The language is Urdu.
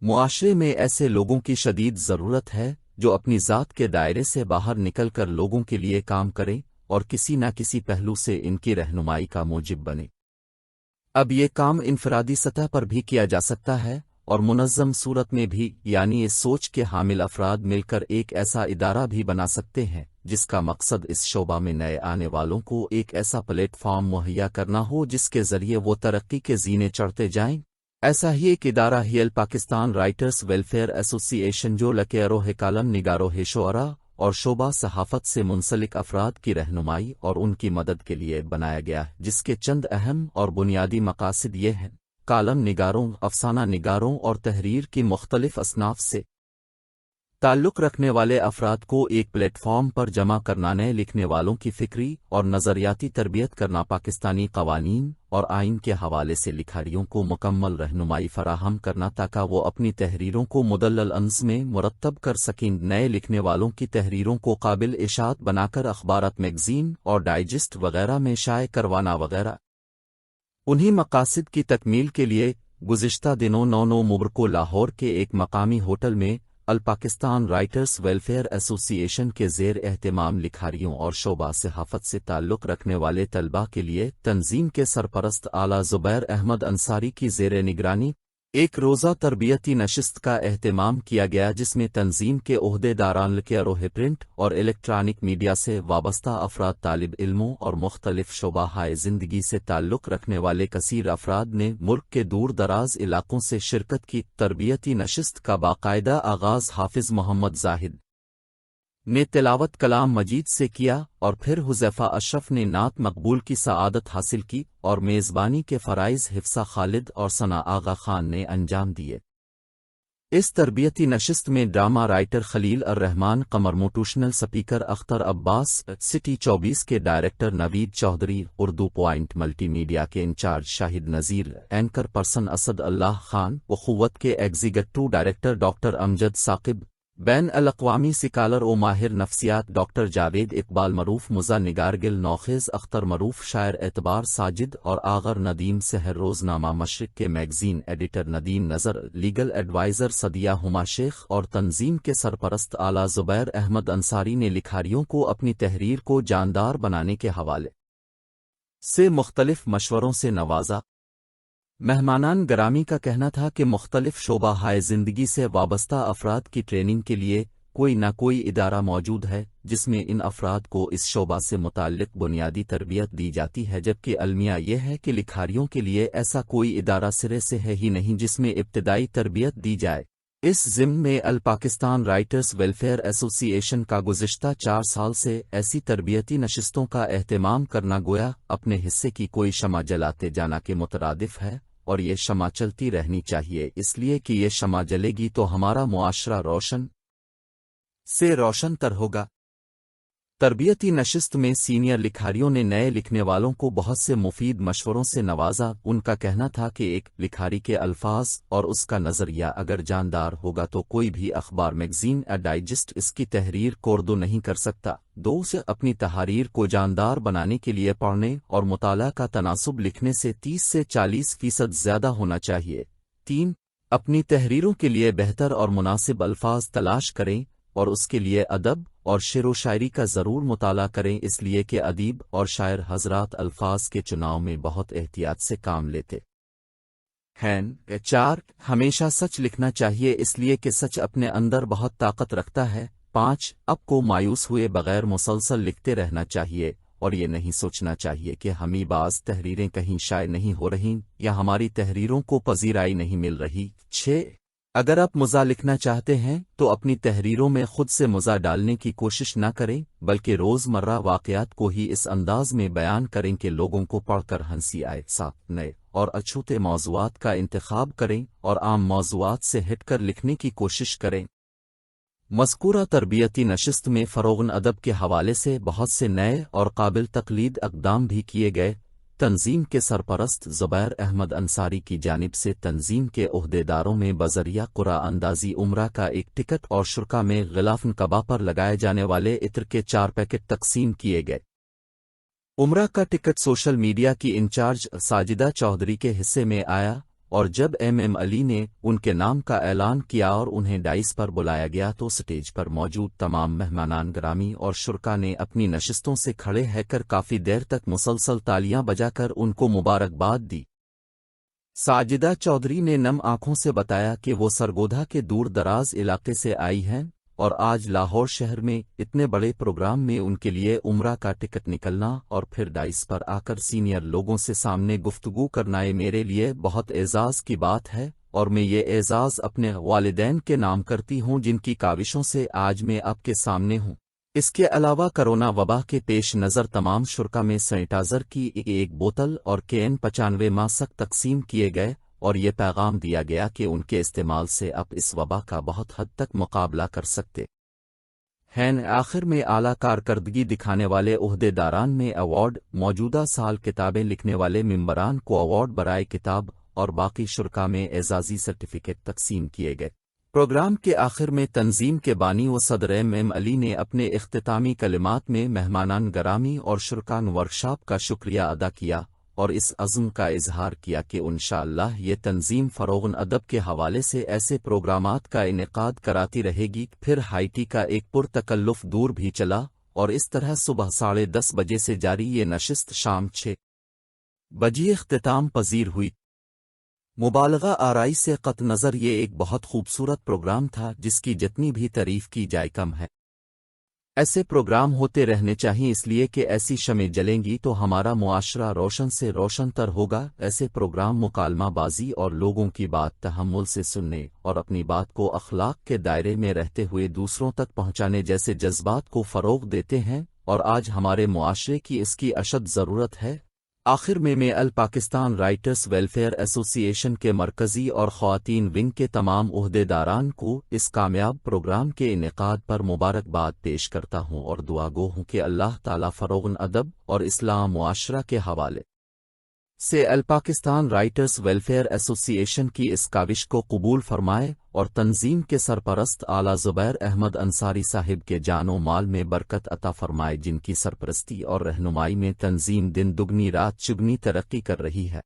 معاشرے میں ایسے لوگوں کی شدید ضرورت ہے جو اپنی ذات کے دائرے سے باہر نکل کر لوگوں کے لیے کام کریں اور کسی نہ کسی پہلو سے ان کی رہنمائی کا موجب بنے۔ اب یہ کام انفرادی سطح پر بھی کیا جا سکتا ہے اور منظم صورت میں بھی، یعنی اس سوچ کے حامل افراد مل کر ایک ایسا ادارہ بھی بنا سکتے ہیں جس کا مقصد اس شعبہ میں نئے آنے والوں کو ایک ایسا پلیٹ فارم مہیا کرنا ہو جس کے ذریعے وہ ترقی کے زینے چڑھتے جائیں۔ ایسا ہی ایک ادارہ ہی پاکستان رائٹرز ویلفیئر ایسوسی ایشن جو لکیرو ہے کالم نگارو ہے شعراء اور شعبہ صحافت سے منسلک افراد کی رہنمائی اور ان کی مدد کے لیے بنایا گیا ہے، جس کے چند اہم اور بنیادی مقاصد یہ ہیں: کالم نگاروں، افسانہ نگاروں اور تحریر کی مختلف اصناف سے تعلق رکھنے والے افراد کو ایک پلیٹ فارم پر جمع کرنا، نئے لکھنے والوں کی فکری اور نظریاتی تربیت کرنا، پاکستانی قوانین اور آئین کے حوالے سے لکھاریوں کو مکمل رہنمائی فراہم کرنا تاکہ وہ اپنی تحریروں کو مدلل انداز میں مرتب کر سکیں، نئے لکھنے والوں کی تحریروں کو قابل اشاعت بنا کر اخبارات، میگزین اور ڈائجسٹ وغیرہ میں شائع کروانا وغیرہ۔ انہی مقاصد کی تکمیل کے لیے گزشتہ دنوں 9 نومبر کو لاہور کے ایک مقامی ہوٹل میں الپاکستان رائٹرز ویلفیئر ایسوسی ایشن کے زیر اہتمام لکھاریوں اور شعبہ صحافت سے تعلق رکھنے والے طلباء کے لیے تنظیم کے سرپرست اعلیٰ زبیر احمد انصاری کی زیر نگرانی ایک روزہ تربیتی نشست کا اہتمام کیا گیا، جس میں تنظیم کے عہدے داران، لکیرو ہے پرنٹ اور الیکٹرانک میڈیا سے وابستہ افراد، طالب علموں اور مختلف شعبہ زندگی سے تعلق رکھنے والے کثیر افراد نے ملک کے دور دراز علاقوں سے شرکت کی۔ تربیتی نشست کا باقاعدہ آغاز حافظ محمد زاہد نے تلاوت کلام مجید سے کیا اور پھر حذیفہ اشرف نے نعت مقبول کی سعادت حاصل کی اور میزبانی کے فرائض حفصہ خالد اور ثنا آغا خان نے انجام دیے۔ اس تربیتی نشست میں drama writer Khalil Rehman Qamar, motivational speaker Akhtar Abbas, city 24 کے director Naveed Chaudhry, Urdu point multi media کے incharge Shahid Nazir, anchor person Asadullah Khan, Akhuwat کے executive director doctor Amjad Saqib, بین الاقوامی سکالر و ماہر نفسیات ڈاکٹر جاوید اقبال، معروف مزہ نگارگل نوخیز اختر، معروف شاعر اعتبار ساجد اور آغر ندیم سحر، روزنامہ مشرق کے میگزین ایڈیٹر ندیم نظر، لیگل ایڈوائزر سدیہ ہما شیخ اور تنظیم کے سرپرست اعلیٰ زبیر احمد انصاری نے لکھاریوں کو اپنی تحریر کو جاندار بنانے کے حوالے سے مختلف مشوروں سے نوازا۔ مہمانان گرامی کا کہنا تھا کہ مختلف شعبہ زندگی سے وابستہ افراد کی ٹریننگ کے لیے کوئی نہ کوئی ادارہ موجود ہے جس میں ان افراد کو اس شعبہ سے متعلق بنیادی تربیت دی جاتی ہے، جبکہ المیہ یہ ہے کہ لکھاریوں کے لیے ایسا کوئی ادارہ سرے سے ہے ہی نہیں جس میں ابتدائی تربیت دی جائے۔ اس ضمن میں الپاکستان رائٹرز ویلفیئر ایسوسی ایشن کا گزشتہ 4 سال سے ایسی تربیتی نشستوں کا اہتمام کرنا گویا اپنے حصے کی کوئی شمع جلاتے جانا کے مترادف ہے، اور یہ شمع چلتی رہنی چاہیے، اس لیے کہ یہ شمع جلے گی تو ہمارا معاشرہ روشن سے روشن تر ہوگا۔ تربیتی نشست میں سینئر لکھاریوں نے نئے لکھنے والوں کو بہت سے مفید مشوروں سے نوازا۔ ان کا کہنا تھا کہ ایک لکھاری کے الفاظ اور اس کا نظریہ اگر جاندار ہوگا تو کوئی بھی اخبار، میگزین یا ڈائجسٹ اس کی تحریر کو اردو نہیں کر سکتا۔ 2 سے اپنی تحاریر کو جاندار بنانے کے لیے پڑھنے اور مطالعہ کا تناسب لکھنے سے 30 سے 40% زیادہ ہونا چاہیے۔ 3 اپنی تحریروں کے لیے بہتر اور مناسب الفاظ تلاش کریں اور اس کے لیے ادب اور شعر و شاعری کا ضرور مطالعہ کریں، اس لیے کہ ادیب اور شاعر حضرات الفاظ کے چناؤ میں بہت احتیاط سے کام لیتے ہیں۔ 4 ہمیشہ سچ لکھنا چاہیے، اس لیے کہ سچ اپنے اندر بہت طاقت رکھتا ہے۔ 5 اب کو مایوس ہوئے بغیر مسلسل لکھتے رہنا چاہیے اور یہ نہیں سوچنا چاہیے کہ ہمیں بعض تحریریں کہیں شائع نہیں ہو رہیں یا ہماری تحریروں کو پذیرائی نہیں مل رہی۔ 6 اگر آپ مزہ لکھنا چاہتے ہیں تو اپنی تحریروں میں خود سے مزہ ڈالنے کی کوشش نہ کریں، بلکہ روزمرہ واقعات کو ہی اس انداز میں بیان کریں کہ لوگوں کو پڑھ کر ہنسی آئے۔ 7 نئے اور اچھوتے موضوعات کا انتخاب کریں اور عام موضوعات سے ہٹ کر لکھنے کی کوشش کریں۔ مذکورہ تربیتی نشست میں فروغ ادب کے حوالے سے بہت سے نئے اور قابل تقلید اقدام بھی کیے گئے۔ تنظیم کے سرپرست زبیر احمد انصاری کی جانب سے تنظیم کے عہدیداروں میں بذریعہ قرعہ اندازی عمرہ کا ایک ٹکٹ اور شرکا میں غلاف نقبہ پر لگائے جانے والے عطر کے 4 پیکٹ تقسیم کیے گئے۔ عمرہ کا ٹکٹ سوشل میڈیا کی انچارج ساجدہ چودھری کے حصے میں آیا اور جب ایم علی نے ان کے نام کا اعلان کیا اور انہیں ڈائس پر بلایا گیا تو سٹیج پر موجود تمام مہمانان گرامی اور شرکا نے اپنی نشستوں سے کھڑے ہے کر کافی دیر تک مسلسل تالیاں بجا کر ان کو مبارکباد دی۔ ساجدہ چودھری نے نم آنکھوں سے بتایا کہ وہ سرگودھا کے دور دراز علاقے سے آئی ہیں اور آج لاہور شہر میں اتنے بڑے پروگرام میں ان کے لیے عمرہ کا ٹکٹ نکلنا اور پھر ڈائس پر آ کر سینئر لوگوں سے سامنے گفتگو کرنا یہ میرے لیے بہت اعزاز کی بات ہے، اور میں یہ اعزاز اپنے والدین کے نام کرتی ہوں جن کی کاوشوں سے آج میں آپ کے سامنے ہوں۔ اس کے علاوہ کرونا وبا کے پیش نظر تمام شرکا میں سینیٹائزر کی ایک بوتل اور کین 95 ماسک تقسیم کیے گئے اور یہ پیغام دیا گیا کہ ان کے استعمال سے آپ اس وبا کا بہت حد تک مقابلہ کر سکتے ہیں۔ آخر میں اعلیٰ کارکردگی دکھانے والے عہدے داران میں ایوارڈ، موجودہ سال کتابیں لکھنے والے ممبران کو ایوارڈ برائے کتاب اور باقی شرکا میں اعزازی سرٹیفکیٹ تقسیم کیے گئے۔ پروگرام کے آخر میں تنظیم کے بانی و صدر ایم علی نے اپنے اختتامی کلمات میں مہمانان گرامی اور شرکان ورکشاپ کا شکریہ ادا کیا اور اس عزم کا اظہار کیا کہ انشاءاللہ یہ تنظیم فروغ ادب کے حوالے سے ایسے پروگرامات کا انعقاد کراتی رہے گی۔ پھر ہائیٹی کا ایک پرتکلف دور بھی چلا اور اس طرح صبح 10:30 بجے سے جاری یہ نشست شام 6 بجے اختتام پذیر ہوئی۔ مبالغہ آرائی سے قطع نظر یہ ایک بہت خوبصورت پروگرام تھا جس کی جتنی بھی تعریف کی جائے کم ہے۔ ایسے پروگرام ہوتے رہنے چاہیے اس لیے کہ ایسی شمیں جلیں گی تو ہمارا معاشرہ روشن سے روشن تر ہوگا۔ ایسے پروگرام مکالمہ بازی اور لوگوں کی بات تحمل سے سننے اور اپنی بات کو اخلاق کے دائرے میں رہتے ہوئے دوسروں تک پہنچانے جیسے جذبات کو فروغ دیتے ہیں، اور آج ہمارے معاشرے کی اس کی اشد ضرورت ہے۔ آخر میں پاکستان رائٹرز ویلفیئر ایسوسی ایشن کے مرکزی اور خواتین ونگ کے تمام عہدے داران کو اس کامیاب پروگرام کے انعقاد پر مبارکباد پیش کرتا ہوں اور دعا گو ہوں کہ اللہ تعالی فروغ ادب اور اسلام معاشرہ کے حوالے سے پاکستان رائٹرز ویلفیئر ایسوسی ایشن کی اس کاوش کو قبول فرمائے اور تنظیم کے سرپرست اعلیٰ زبیر احمد انصاری صاحب کے جان و مال میں برکت عطا فرمائے، جن کی سرپرستی اور رہنمائی میں تنظیم دن دگنی رات چگنی ترقی کر رہی ہے۔